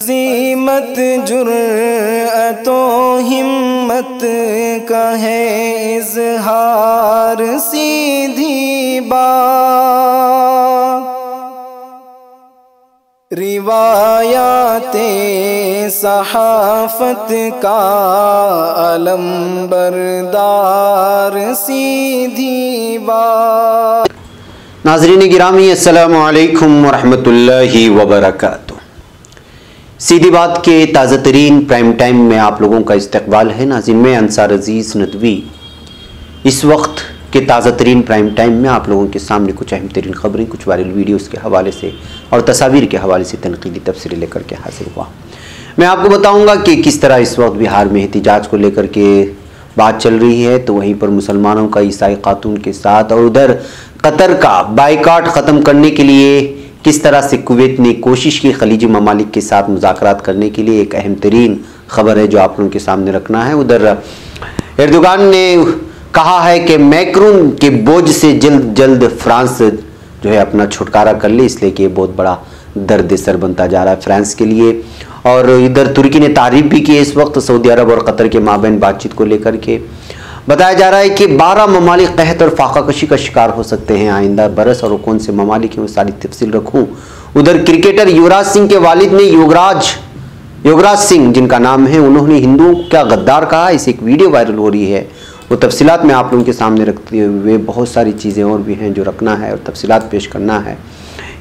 अज़ीमत जुर्अतो हिम्मत का है इज़हार सीधी बात। रिवायाते सहाफ़त का अलम बरदार सीधी बात। नाज़रीन गिरामी अस्सलामु अलैकुम वरहमतुल्लाहि वबरकातुहू। सीधी बात के ताज़ा तरीन प्राइम टाइम में आप लोगों का इस्तकबाल है। नाज़रीन मैं अंसार अजीज़ नदवी इस वक्त के ताज़ा तरीन प्राइम टाइम में आप लोगों के सामने कुछ अहम तरीन खबरें, कुछ वायरल वीडियोस के हवाले से और तस्वीर के हवाले से तनकीदी तफसीरें लेकर के हाजिर हुआ। मैं आपको बताऊंगा कि किस तरह इस वक्त बिहार में एहतिजाज को लेकर के बात चल रही है, तो वहीं पर मुसलमानों का ईसाई खातून के साथ और उधर कतर का बाइकाट ख़त्म करने के लिए किस तरह से कुवैत ने कोशिश की खलीजी ममालिक के साथ मुज़ाकरात करने के लिए, एक अहम तरीन खबर है जो आप लोगों के सामने रखना है। उधर एर्दोगान ने कहा है कि मैक्रोन के बोझ से जल्द जल्द फ्रांस जो है अपना छुटकारा कर ले, इसलिए कि ये बहुत बड़ा दर्द सर बनता जा रहा है फ्रांस के लिए। और इधर तुर्की ने तारीफ भी की है इस वक्त सऊदी अरब और कतर के माबैन बातचीत को लेकर के। बताया जा रहा है कि 12 ममालिक कहत और फाकाकशी का शिकार हो सकते हैं आइंदा बरस, और कौन से ममालिक हैं वो सारी तफसील रखूं। उधर क्रिकेटर युवराज सिंह के वालिद ने योगराज सिंह जिनका नाम है, उन्होंने हिंदुओं को क्या गद्दार कहा, इस एक वीडियो वायरल हो रही है। वो तफसीलात में आप लोगों के सामने रखते हुए बहुत सारी चीज़ें और भी हैं जो रखना है और तफसीलात पेश करना है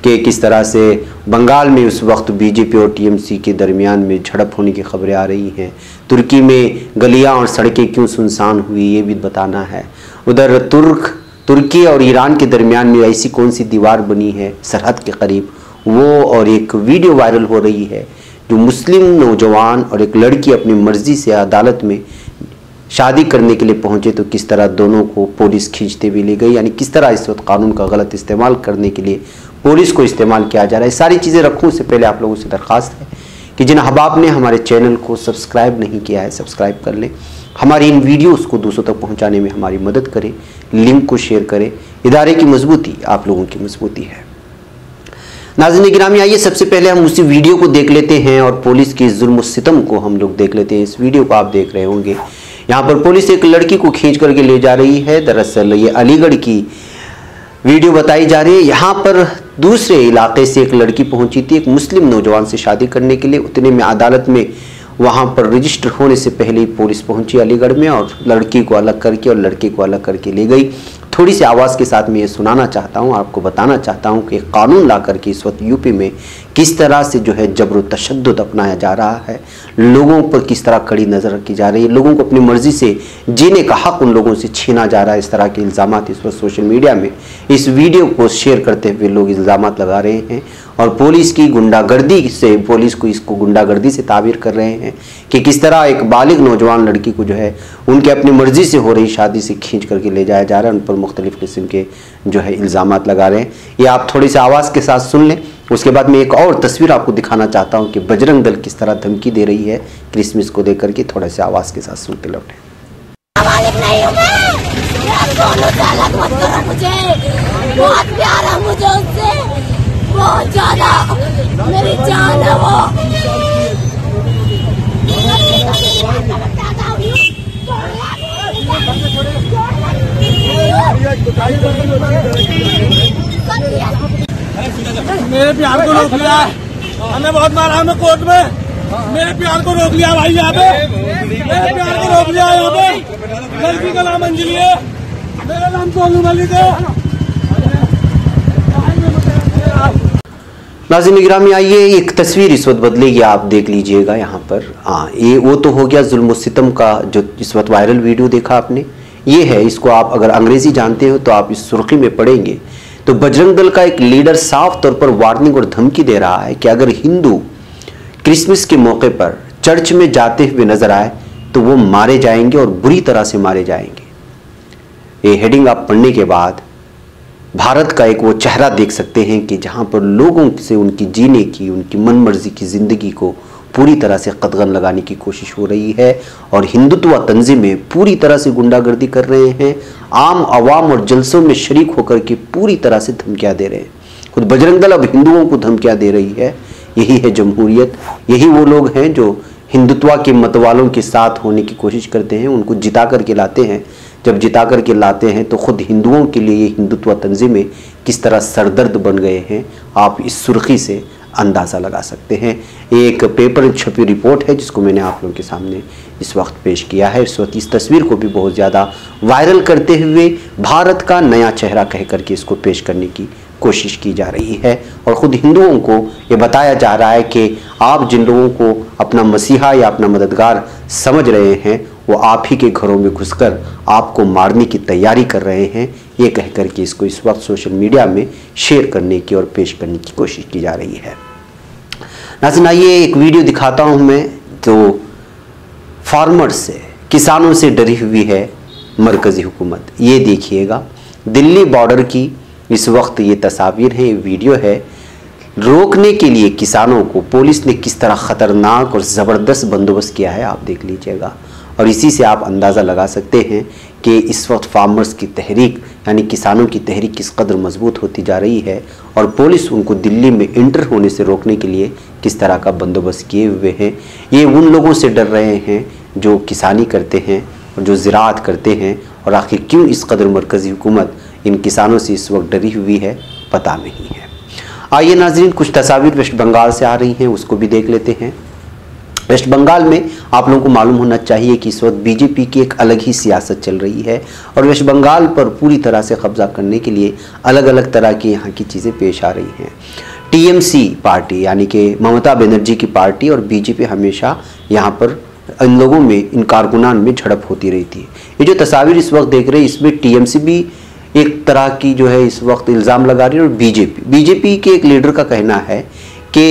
कि किस तरह से बंगाल में उस वक्त बीजेपी और टीएमसी के दरमियान में झड़प होने की खबरें आ रही हैं। तुर्की में गलियां और सड़कें क्यों सुनसान हुई ये भी बताना है। उधर तुर्की और ईरान के दरमियान में ऐसी कौन सी दीवार बनी है सरहद के करीब, वो और एक वीडियो वायरल हो रही है जो मुस्लिम नौजवान और एक लड़की अपनी मर्जी से अदालत में शादी करने के लिए पहुंचे, तो किस तरह दोनों को पुलिस खींचते भी ले गई। यानी किस तरह इस वक्त कानून का गलत इस्तेमाल करने के लिए पुलिस को इस्तेमाल किया जा रहा है। सारी चीज़ें रखूँ उससे पहले आप लोगों से दरख्वास्त है कि जिन अहबाब ने हमारे चैनल को सब्सक्राइब नहीं किया है सब्सक्राइब कर लें, हमारी इन वीडियोस को दूसरों तक पहुंचाने में हमारी मदद करें, लिंक को शेयर करें। इदारे की मजबूती आप लोगों की मजबूती है। नाज़रीन गिरामी आइए सबसे पहले हम उसी वीडियो को देख लेते हैं और पुलिस के जुल्म सितम को हम लोग देख लेते हैं। इस वीडियो को आप देख रहे होंगे, यहाँ पर पुलिस एक लड़की को खींच करके ले जा रही है। दरअसल ये अलीगढ़ की वीडियो बताई जा रही है। यहाँ पर दूसरे इलाके से एक लड़की पहुंची थी एक मुस्लिम नौजवान से शादी करने के लिए। उतने में अदालत में वहाँ पर रजिस्टर होने से पहले ही पुलिस पहुंची अलीगढ़ में और लड़की को अलग करके और लड़के को अलग करके ले गई। थोड़ी सी आवाज़ के साथ मैं ये सुनाना चाहता हूँ, आपको बताना चाहता हूँ कि कानून ला करके इस वक्त यूपी में किस तरह से जो है जबर तशद्दुद अपनाया जा रहा है, लोगों पर किस तरह कड़ी नज़र रखी जा रही है, लोगों को अपनी मर्ज़ी से जीने का हक़ उन लोगों से छीना जा रहा है। इस तरह के इल्ज़ामात इस वक्त सोशल मीडिया में इस वीडियो को शेयर करते हुए लोग इल्ज़ामात लगा रहे हैं और पुलिस की गुंडागर्दी से, पुलिस को इसको गुंडागर्दी से ताबीर कर रहे हैं कि किस तरह एक बालिग नौजवान लड़की को जो है उनके अपनी मर्ज़ी से हो रही शादी से खींच करके ले जाया जा रहा है, उन पर मुख्तलिफ़ किस्म के जो है इल्ज़ामात लगा रहे हैं। ये आप थोड़ी सी आवाज़ के साथ सुन लें, उसके बाद मैं एक और तस्वीर आपको दिखाना चाहता हूँ कि बजरंग दल किस तरह धमकी दे रही है क्रिसमस को लेकर के। थोड़ा सा आवाज़ के साथ सुन के लौटें। बहुत प्यार है मुझे उससे, बहुत ज्यादा मेरी जान है वो। मेरे प्यार को रोक लिया, हमें बहुत मारा हमें कोर्ट में। मेरे प्यार को रोक लिया भाई यहाँ पे, मेरे प्यार को रोक लिया यहाँ पे। लड़की का नाम अंजलि है, मेरा नाम सोनू मलिक है। नाज़रीन गिरामी आइए एक तस्वीर इस वक्त बदलेगी, आप देख लीजिएगा यहाँ पर। हाँ, ये वो तो हो गया जुल्म सितम का जो इस वक्त वायरल वीडियो देखा आपने, ये है। इसको आप अगर अंग्रेज़ी जानते हो तो आप इस सुर्खी में पढ़ेंगे तो बजरंग दल का एक लीडर साफ तौर पर वार्निंग और धमकी दे रहा है कि अगर हिंदू क्रिसमस के मौके पर चर्च में जाते हुए नजर आए तो वो मारे जाएंगे और बुरी तरह से मारे जाएंगे। ये हेडिंग आप पढ़ने के बाद भारत का एक वो चेहरा देख सकते हैं कि जहां पर लोगों से उनकी जीने की, उनकी मन मर्जी की ज़िंदगी को पूरी तरह से कदगन लगाने की कोशिश हो रही है और हिंदुत्व तंजीमें पूरी तरह से गुंडागर्दी कर रहे हैं, आम आवाम और जलसों में शरीक होकर के पूरी तरह से धमकियां दे रहे हैं। खुद बजरंग दल अब हिंदुओं को धमकियां दे रही है यही है जमहूरियत। यही वो लोग हैं जो हिंदुत्व के मत वालों के साथ होने की कोशिश करते हैं, उनको जिता करके लाते हैं। जब जिता करके लाते हैं तो खुद हिंदुओं के लिए ये हिंदुत्व तंजीमें किस तरह सरदर्द बन गए हैं, आप इस सुर्खी से अंदाज़ा लगा सकते हैं। एक पेपर छपी रिपोर्ट है जिसको मैंने आप लोगों के सामने इस वक्त पेश किया है। इस वक्त इस तस्वीर को भी बहुत ज़्यादा वायरल करते हुए भारत का नया चेहरा कह करके इसको पेश करने की कोशिश की जा रही है और ख़ुद हिंदुओं को ये बताया जा रहा है कि आप जिन लोगों को अपना मसीहा या अपना मददगार समझ रहे हैं वो आप ही के घरों में घुसकर आपको मारने की तैयारी कर रहे हैं। ये कह कर के इसको इस वक्त सोशल मीडिया में शेयर करने की और पेश करने की कोशिश की जा रही है। नाज़रीन, आइए एक वीडियो दिखाता हूँ मैं जो फार्मर्स से, किसानों से डरी हुई है मरकज़ी हुकूमत। ये देखिएगा, दिल्ली बॉर्डर की इस वक्त ये तस्वीर है, ये वीडियो है। रोकने के लिए किसानों को पुलिस ने किस तरह ख़तरनाक और ज़बरदस्त बंदोबस्त किया है, आप देख लीजिएगा। और इसी से आप अंदाज़ा लगा सकते हैं कि इस वक्त फार्मर्स की तहरीक यानी किसानों की तहरीक किस कदर मजबूत होती जा रही है और पुलिस उनको दिल्ली में इंटर होने से रोकने के लिए किस तरह का बंदोबस्त किए हुए हैं। ये उन लोगों से डर रहे हैं जो किसानी करते हैं और जो ज़राअत करते हैं। और आखिर क्यों इस कदर मरकज़ी हुकूमत इन किसानों से इस वक्त डरी हुई है, पता नहीं है। आइए नाज़रीन, कुछ तस्वीर वेस्ट बंगाल से आ रही हैं, उसको भी देख लेते हैं। वेस्ट बंगाल में आप लोगों को मालूम होना चाहिए कि इस वक्त बीजेपी की एक अलग ही सियासत चल रही है और वेस्ट बंगाल पर पूरी तरह से कब्जा करने के लिए अलग अलग तरह की यहाँ की चीज़ें पेश आ रही हैं। टीएमसी पार्टी यानी कि ममता बनर्जी की पार्टी और बीजेपी हमेशा यहाँ पर इन लोगों में, इन कारकुनान में झड़प होती रहती है। ये जो तस्वीर इस वक्त देख रहे हैं इसमें टीएमसी भी एक तरह की जो है इस वक्त इल्ज़ाम लगा रही है और बीजेपी के एक लीडर का कहना है कि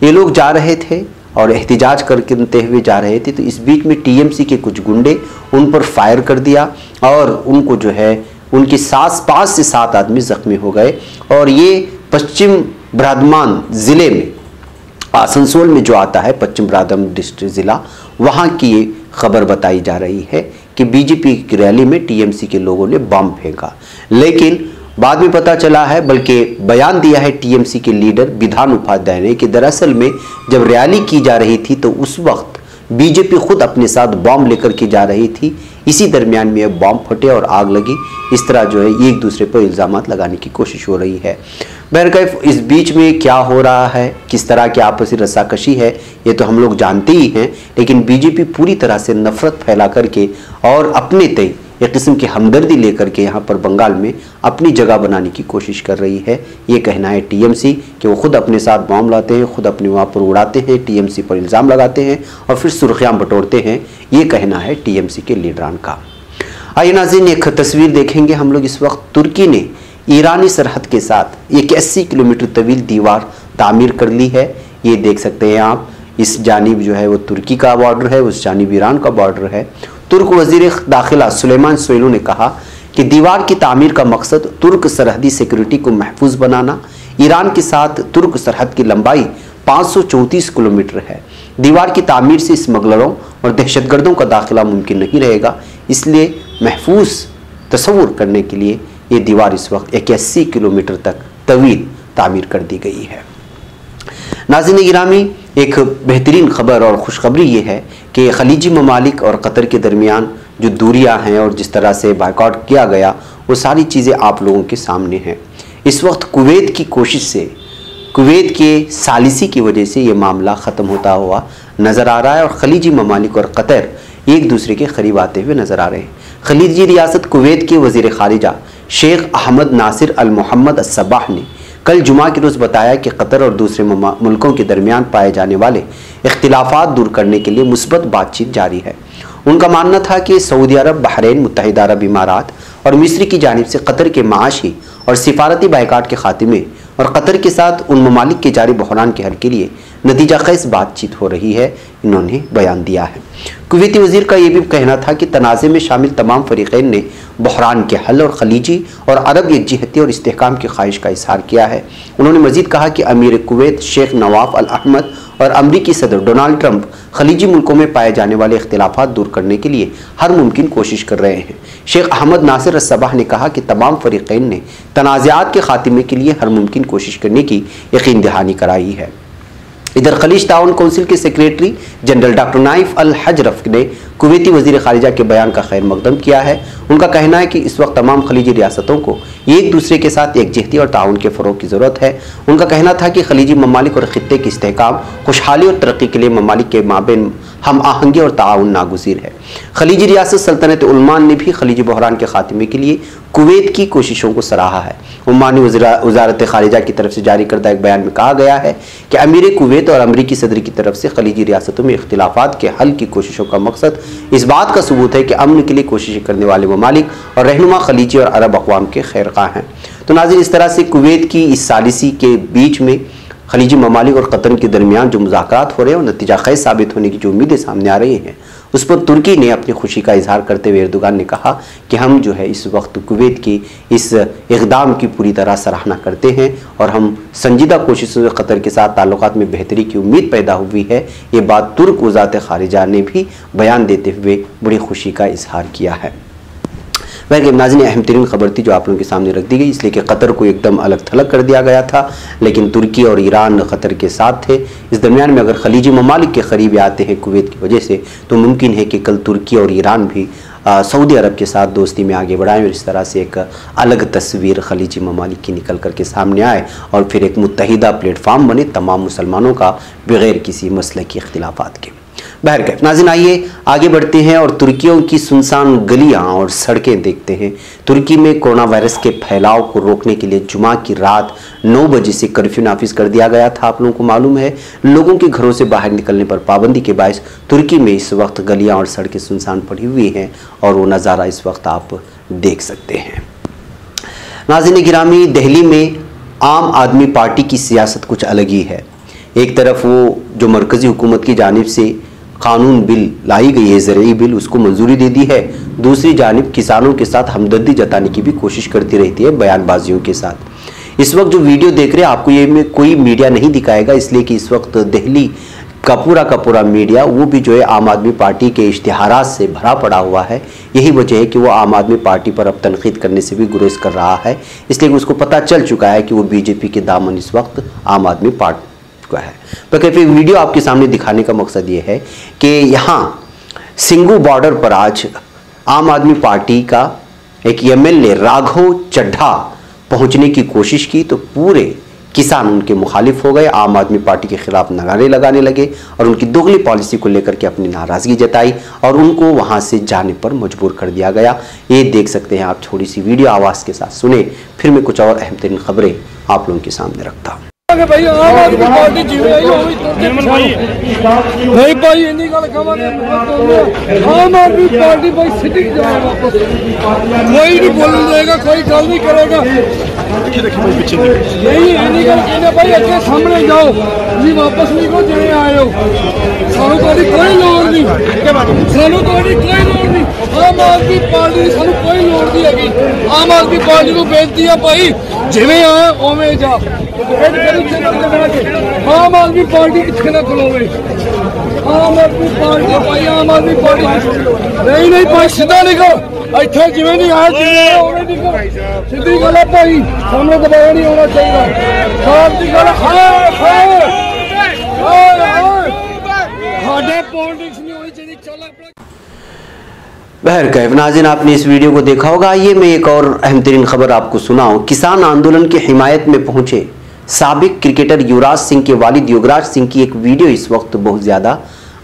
ये लोग जा रहे थे और एहतिजाज करते हुए जा रहे थे, तो इस बीच में टीएमसी के कुछ गुंडे उन पर फायर कर दिया और उनको जो है उनके 5 से 7 आदमी जख्मी हो गए। और ये पश्चिम बर्धमान ज़िले में, आसनसोल में जो आता है पश्चिम बर्धमान डिस्ट्रिक्ट ज़िला, वहाँ की ये खबर बताई जा रही है कि बीजेपी की रैली में टीएमसी के लोगों ने बम फेंका। लेकिन बाद में पता चला है, बल्कि बयान दिया है टीएमसी के लीडर विधान उपाध्याय ने कि दरअसल में जब रैली की जा रही थी तो उस वक्त बीजेपी खुद अपने साथ बम लेकर के जा रही थी। इसी दरमियान में बम फटे और आग लगी। इस तरह जो है एक दूसरे पर इल्ज़ाम लगाने की कोशिश हो रही है। बहरकैफ इस बीच में क्या हो रहा है, किस तरह की आपसी रस्साकशी है, ये तो हम लोग जानते ही हैं। लेकिन बीजेपी पूरी तरह से नफरत फैला करके और अपने तय एक किस्म की हमदर्दी लेकर के यहाँ पर बंगाल में अपनी जगह बनाने की कोशिश कर रही है। ये कहना है टीएमसी कि वो खुद अपने साथ बम लाते हैं, खुद अपने वहाँ पर उड़ाते हैं, टीएमसी पर इल्ज़ाम लगाते हैं और फिर सुर्खियाँ बटोरते हैं। ये कहना है टीएमसी के लीडरान का। आइए नाज़रीन, एक तस्वीर देखेंगे हम लोग। इस वक्त तुर्की ने ईरानी सरहद के साथ 81 किलोमीटर तवील दीवार तामीर कर ली है। ये देख सकते हैं आप, इस जानिब जो है वो तुर्की का बॉर्डर है, उस जानिब ईरान का बॉर्डर है। तुर्क वज़ीर दाखिला सुलेमान सोयलू ने कहा कि दीवार की तामीर का मकसद तुर्क सरहदी सिक्योरिटी को महफूज बनाना। ईरान के साथ तुर्क सरहद की लंबाई 534 किलोमीटर है। दीवार की तामीर से स्मगलरों और दहशतगर्दों का दाखिला मुमकिन नहीं रहेगा, इसलिए महफूज तस्वुर करने के लिए ये दीवार इस वक्त 81 किलोमीटर तक तवील तामीर कर दी गई है। नाज़रीन गिरामी, एक बेहतरीन खबर और खुशखबरी ये है कि खलीजी ममालिक और कतर के दरमियान जो दूरियां हैं और जिस तरह से बायकॉट किया गया, वो सारी चीज़ें आप लोगों के सामने हैं। इस वक्त कुवैत की कोशिश से, कुवैत के सालिसी की वजह से ये मामला ख़त्म होता हुआ नज़र आ रहा है और खलीजी ममालिक और कतर एक दूसरे के करीब आते हुए नज़र आ रहे हैं। खलीजी रियासत कुवैत के वज़ीर ख़ारिजा शेख अहमद नासिर अल मोहम्मद अस्सबाह ने कल जुमा के रोज़ बताया कि कतर और दूसरे मुल्कों के दरमियान पाए जाने वाले इख्तिलाफात दूर करने के लिए मुस्बत बातचीत जारी है। उनका मानना था कि सऊदी अरब, बहरीन, मुत्तहिदा अरब इमारात और मिस्र की जानिब से कतर के माशी और सिफारती बायकाट के खात्मे और कतर के साथ उन ममालिक के जारी बहरान के हल के लिए नतीजा खैज बातचीत हो रही है, इन्होंने बयान दिया है। कुवैती वज़ीर का यह भी कहना था कि तनाज़े में शामिल तमाम फ़रीक़ैन ने बहरान के हल और खलीजी और अरब यकजहती और इस्तेहकाम की ख्वाहिश का इज़हार किया है। उन्होंने मज़ीद कहा कि अमीर कुवैत शेख नवाफ अल अहमद और अमरीकी सदर डोनाल्ड ट्रंप खलीजी मुल्कों में पाए जाने वाले इख्तिलाफात दूर करने के लिए हर मुमकिन कोशिश कर रहे हैं। शेख अहमद नासिर अस्सबाह ने कहा कि तमाम फ़रीक़ैन ने तनाज़ात के खात्मे के लिए हर मुमकिन कोशिश करने की यकीन दहानी कराई है। इधर खलीज ताउन काउंसिल के सेक्रेटरी जनरल डॉक्टर नाइफ अल हजरफ ने कुवैती वजीर खारिजा के बयान का खैर मकदम किया है। उनका कहना है कि इस वक्त तमाम खलीजी रियासतों को एक दूसरे के साथ एकजहती और ताउन के फ़रोग की ज़रूरत है। उनका कहना था कि खलीजी ममालिक और ख़ित्ते की इस्तेहकाम, खुशहाली और तरक्की के लिए ममालिक के माबेन हम आहंगी और ताउन नागुज़ीर है। खलीजी रियासत सल्तनत उलमान ने भी खलीजी बहरान के खात्मे के लिए कुवैत की कोशिशों को सराहा है। उमानी वज़ारत खारिजा की तरफ से जारी करदा एक बयान में कहा गया है कि अमीर कुवैत और अमरीकी सदर की तरफ से खलीजी रियासतों में इख्तिलाफात के हल की कोशिशों का मकसद इस बात का सबूत है कि अमन के लिए कोशिशें करने वाले ममालिक और रहनुमा खलीजी और अरब अक़वाम के खैरख़्वाह हैं। तो नाज़रीन, इस तरह से कुवैत की इस सालिसी के बीच में खलीजी ममालिक और कतर के दरमियान जो मुज़ाकरात हो रहे हैं और नतीजा खैज साबित होने की जो उम्मीदें सामने आ रही हैं, उस पर तुर्की ने अपनी खुशी का इजहार करते हुए एर्दोगान ने कहा कि हम जो है इस वक्त कुवैत की इस इक़दाम की पूरी तरह सराहना करते हैं और हम संजीदा कोशिशों से कतर के साथ ताल्लुकात में बेहतरी की उम्मीद पैदा हुई है। ये बात तुर्क वज़ारत खारिजा ने भी बयान देते हुए बड़ी खुशी का इजहार किया है। वह नाज़रीन, अहम तरीन खबर थी जो आप लोगों के सामने रख दी गई, इसलिए कि कतर को एकदम अलग थलग कर दिया गया था, लेकिन तुर्की और ईरान कतर के साथ थे। इस दरमियान में अगर खलीजी ममालिक के करीब आते हैं कुवैत की वजह से, तो मुमकिन है कि कल तुर्की और ईरान भी सऊदी अरब के साथ दोस्ती में आगे बढ़ाएं और इस तरह से एक अलग तस्वीर खलीजी ममालिक की निकल कर के सामने आए और फिर एक मुत्तहिदा प्लेटफार्म बने तमाम मुसलमानों का बगैर किसी मसले के इख्तिलाफात के। बहरकैफ नाज़रीन, आइए आगे बढ़ते हैं और तुर्कियों की सुनसान गलियां और सड़कें देखते हैं। तुर्की में कोरोना वायरस के फैलाव को रोकने के लिए जुमा की रात 9 बजे से कर्फ्यू नाफिज कर दिया गया था। आप लोगों को मालूम है, लोगों के घरों से बाहर निकलने पर पाबंदी के बायस तुर्की में इस वक्त गलियां और सड़कें सुनसान पड़ी हुई हैं और वो नज़ारा इस वक्त आप देख सकते हैं। नाज़रीन गिरामी, दिल्ली में आम आदमी पार्टी की सियासत कुछ अलग ही है। एक तरफ वो जो मरकज़ी हुकूमत की जानिब से कानून बिल लाई गई है, ज़रई बिल, उसको मंजूरी दे दी है। दूसरी जानिब किसानों के साथ हमदर्दी जताने की भी कोशिश करती रहती है बयानबाजियों के साथ। इस वक्त जो वीडियो देख रहे हैं आपको ये में कोई मीडिया नहीं दिखाएगा, इसलिए कि इस वक्त दिल्ली का पूरा मीडिया वो भी जो है आम आदमी पार्टी के इश्तिहारात से भरा पड़ा हुआ है। यही वजह है कि वो आम आदमी पार्टी पर अब तनकीद करने से भी गुरेज कर रहा है, इसलिए कि उसको पता चल चुका है कि वो बीजेपी के दामन इस वक्त आम आदमी पार्टी का है। तो कैसे वीडियो आपके सामने दिखाने का मकसद ये है कि यहाँ सिंगू बॉर्डर पर आज आम आदमी पार्टी का एक एमएलए राघव चड्ढा पहुँचने की कोशिश की तो पूरे किसान उनके मुखालिफ हो गए, आम आदमी पार्टी के खिलाफ नारे लगाने लगे और उनकी दोगली पॉलिसी को लेकर के अपनी नाराज़गी जताई और उनको वहाँ से जाने पर मजबूर कर दिया गया। ये देख सकते हैं आप, थोड़ी सी वीडियो आवाज़ के साथ सुने, फिर मैं कुछ और अहम तरीन खबरें आप लोगों के सामने रखता हूँ। भाई आम आदमी पार्टी जीवे नहीं भाई इन्नी गल कहांगे आम आदमी पार्टी भाई सिटी जाए वापस, कोई नहीं बोलने देगा, कोई गल नहीं करेगा। नहीं इन्नी गल कहने भाई अगे सामने जाओ जी, वापस नहीं को जिवें आए हो, सानू कोई लोड़ नहीं, सानू कोई लोड़ नहीं। आम आदमी पार्टी की सानू कोई लोड़ नहीं हैगी। आम आदमी पार्टी को बेनती है भाई जिवें आए उवें जा। आम आदमी पार्टी कितने ना खलोवे, आम आदमी पार्टी भाई आम आदमी पार्टी नहीं भाई सीधा निकल इतने जिवें नहीं आया सीधी गल है भाई, सामने दबाया नहीं होना चाहिए। साफ की गल पॉलिटिक्स नहीं होनी चाहिए। बहरकैफ नाज़रीन, आपने इस वीडियो को देखा होगा। आइए मैं एक और अहम तरीन खबर आपको सुनाऊं। किसान आंदोलन की हिमायत में पहुंचे साबिक क्रिकेटर युवराज सिंह के वालिद योगराज सिंह की एक वीडियो इस वक्त बहुत ज़्यादा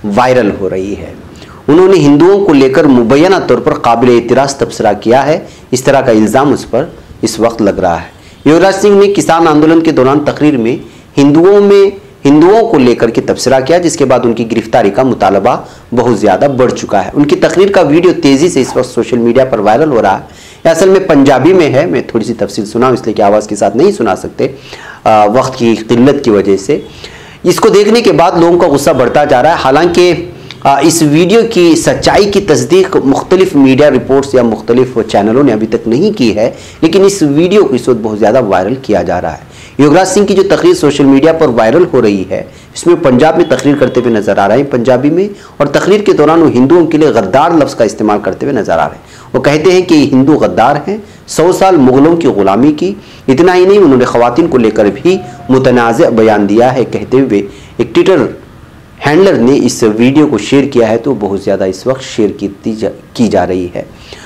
वायरल हो रही है। उन्होंने हिंदुओं को लेकर मुबैना तौर पर काबिल एतराज़ तबसरा किया है, इस तरह का इल्ज़ाम उस पर इस वक्त लग रहा है। युवराज सिंह ने किसान आंदोलन के दौरान तकरीर में हिंदुओं को लेकर के तबसरा किया, जिसके बाद उनकी गिरफ्तारी का मुतालबा बहुत ज़्यादा बढ़ चुका है। उनकी तकरीर का वीडियो तेज़ी से इस वक्त सोशल मीडिया पर वायरल हो रहा है। असल में पंजाबी में है, मैं थोड़ी सी तफसील सुनाऊँ इसलिए कि आवाज़ के साथ नहीं सुना सकते वक्त की किल्लत की वजह से। इसको देखने के बाद लोगों का गुस्सा बढ़ता जा रहा है। हालांकि इस वीडियो की सच्चाई की तस्दीक मुख्तलिफ मीडिया रिपोर्ट्स या मुख्तलिफ चैनलों ने अभी तक नहीं की है, लेकिन इस वीडियो को इस वक्त बहुत ज़्यादा वायरल किया जा रहा है। युवराज सिंह की जो तकरीर सोशल मीडिया पर वायरल हो रही है, इसमें पंजाब में तकरीर करते हुए नजर आ रहे हैं पंजाबी में, और तकरीर के दौरान वो हिंदुओं के लिए गद्दार लफ्ज़ का इस्तेमाल करते हुए नजर आ रहे हैं। वो कहते हैं कि हिंदू गद्दार हैं, 100 साल मुगलों की गुलामी की। इतना ही नहीं, उन्होंने खवातीन को लेकर भी मुतनाज़ बयान दिया है, कहते हुए एक ट्विटर हैंडलर ने इस वीडियो को शेयर किया है, तो बहुत ज़्यादा इस वक्त शेयर की जा रही है।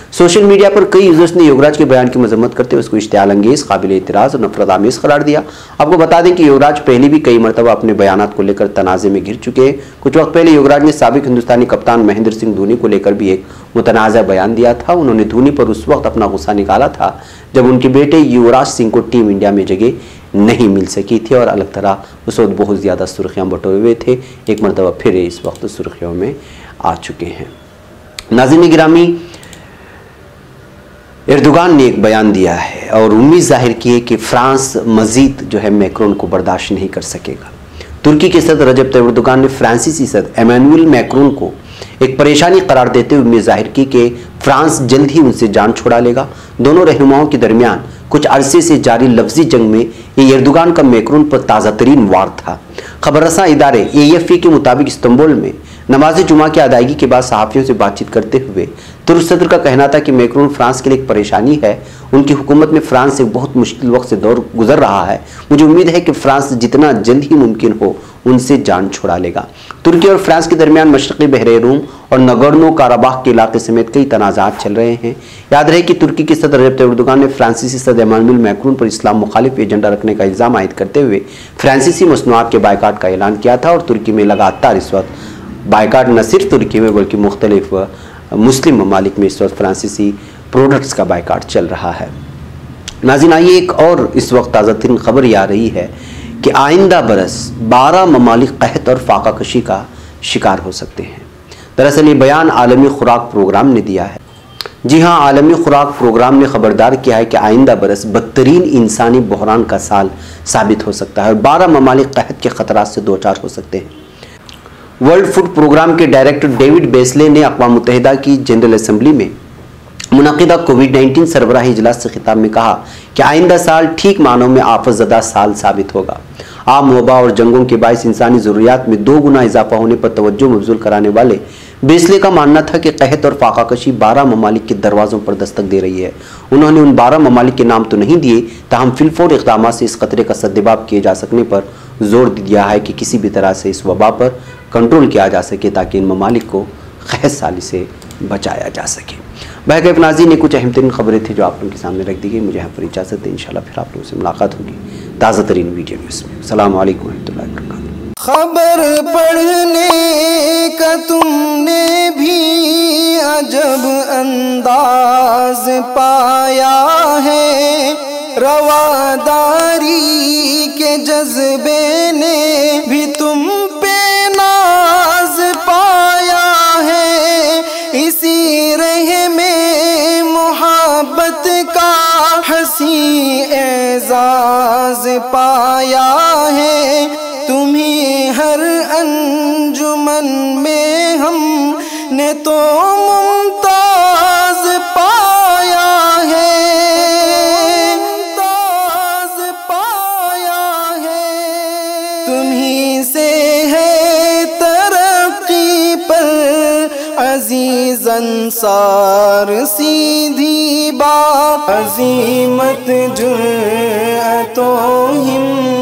सोशल मीडिया पर कई यूजर्स ने युवराज के बयान की मजम्मत करते हुए उसको इश्तियाल अंगेज, काबिल एतराज़ और नफरत आमेज़ करार दिया। आपको बता दें कि युवराज पहले भी कई मरतबा अपने बयानात को लेकर तनाज़े में घिर चुके हैं। कुछ वक्त पहले युवराज ने साबिक हिंदुस्तानी कप्तान महेंद्र सिंह धोनी को लेकर भी एक मुतनाज़ा बयान दिया था। उन्होंने धोनी पर उस वक्त अपना गुस्सा निकाला था जब उनके बेटे युवराज सिंह को टीम इंडिया में जगह नहीं मिल सकी थी और अलग तरह उस वक्त बहुत ज़्यादा सुर्खियाँ बटोरे हुए थे। एक मरतबा फिर इस वक्त सुर्खियों में आ चुके हैं। नाज़रीन गिरामी, एर्दोगान ने एक बयान दिया है और उम्मीद जाहिर की है कि फ्रांस मजीद जो है मैक्रोन को बर्दाश्त नहीं कर सकेगा। तुर्की के सदर रजब तैयब एर्दोगान ने फ्रांसीसी सदर एमानुएल मैक्रोन को एक परेशानी करार देते हुए उम्मीद जाहिर की कि फ्रांस जल्द ही उनसे जान छुड़ा लेगा। दोनों रहनुमाओं के दरमियान कुछ अरसे से जारी लफ्जी जंग में ये एर्दोगान का मैक्रोन पर ताज़ा तरीन वार था। खबररसा इदारे AFP के मुताबिक इस्तांबुल में नमाज जुमा की अदायगी के बाद सहाफ़ियों से बातचीत करते हुए तुर्क सदर का कहना था कि मैक्रोन फ्रांस के लिए एक परेशानी है। उनकी हुकूमत में फ्रांस एक बहुत मुश्किल वक्त से दौर गुजर रहा है। मुझे उम्मीद है कि फ्रांस जितना जल्द ही मुमकिन हो उनसे जान छुड़ा लेगा। तुर्की और फ्रांस के दरमियान मशरक़ी बहरे रूम और नगोर्नो काराबाख के इलाके समेत कई तनाज़ात चल रहे हैं। याद रहे कि तुर्की के सदर रजब तैयब एर्दोगान ने फ्रांसीसी सदर एमानुएल मैक्रोन पर इस्लाम मुखालिफ एजेंडा रखने का इल्ज़ाम आयद करते हुए फ्रांसीसी मसनूआत के बायकाट का ऐलान किया था और तुर्की में लगातार इस वक्त बायकाट न सिर्फ तुर्की में बल्कि मुख्तलिफ मुस्लिम ममालिक में इस वक्त फ्रांसीसी प्रोडक्ट्स का बायकाट चल रहा है। नाज़रीन, आइए एक और इस वक्त ताज़ा तरीन खबर ये आ रही है कि आइंदा बरस 12 ममालिक कहत और फाका कशी का शिकार हो सकते हैं। दरअसल ये बयान आलमी खुराक प्रोग्राम ने दिया है। जी हाँ, आलमी खुराक प्रोग्राम ने खबरदार किया है कि आइंदा बरस बदतरीन इंसानी बहरान का साल साबित हो सकता है और 12 ममालिक कहत के ख़तरात से दो चार हो सकते हैं। वर्ल्ड फूड प्रोग्राम के डायरेक्टर डेविड बेस्ले ने अक़वाम मुत्तहिदा की जनरल असम्बली में मुनक़िदा कोविड-19 सरबराही इजलास से खिताब में कहा कि आइंदा साल ठीक मानों में आफतज़दा साल साबित होगा। आम वबा और जंगों के बायस इंसानी ज़रूरियात में 2 गुना इजाफा होने पर तवज्जो मबज़ूल कराने वाले बेस्ले का मानना था कि कहत और फाकाकशी 12 ममालिक के दरवाज़ों पर दस्तक दे रही है। उन्होंने उन 12 ममालिक के नाम तो नहीं दिए, ताहम फिलफौर इक़दामात से इस खतरे का सद्दबाब किए जा सकने पर जोर दिया है कि किसी भी तरह से इस वबा पर कंट्रोल किया जा सके ताकि इन ममालिक को कहत साली से बचाया जा सके। बहरकैफ नाज़रीन, ने कुछ अहम तरीन खबरें थी जो आप लोगों के सामने रख दी गई। मुझे यहाँ पर इजाज़त दें, इंशाल्लाह फिर आप लोगों से मुलाकात होगी ताज़ा तरीन वीडियो न्यूज़ में। अस्सलाम वालेकुम रहमतुल्लाहि व बरकातुहू। खबर पढ़ने का तुमने भी अजब अंदाज पाया है, रवादारी के जज्बे ने भी तुम पे नाज पाया है, इसी रह में मोहब्बत का हंसी एजाज पाया है, तुम्हें हर अंजुमन में हमने तो मुमताज पाया है, मुमताज पाया है, तुम्हीं से है तरक्की पर अजीज अंसार सीधी बात, अजीमत जुर्अतो हिम्मत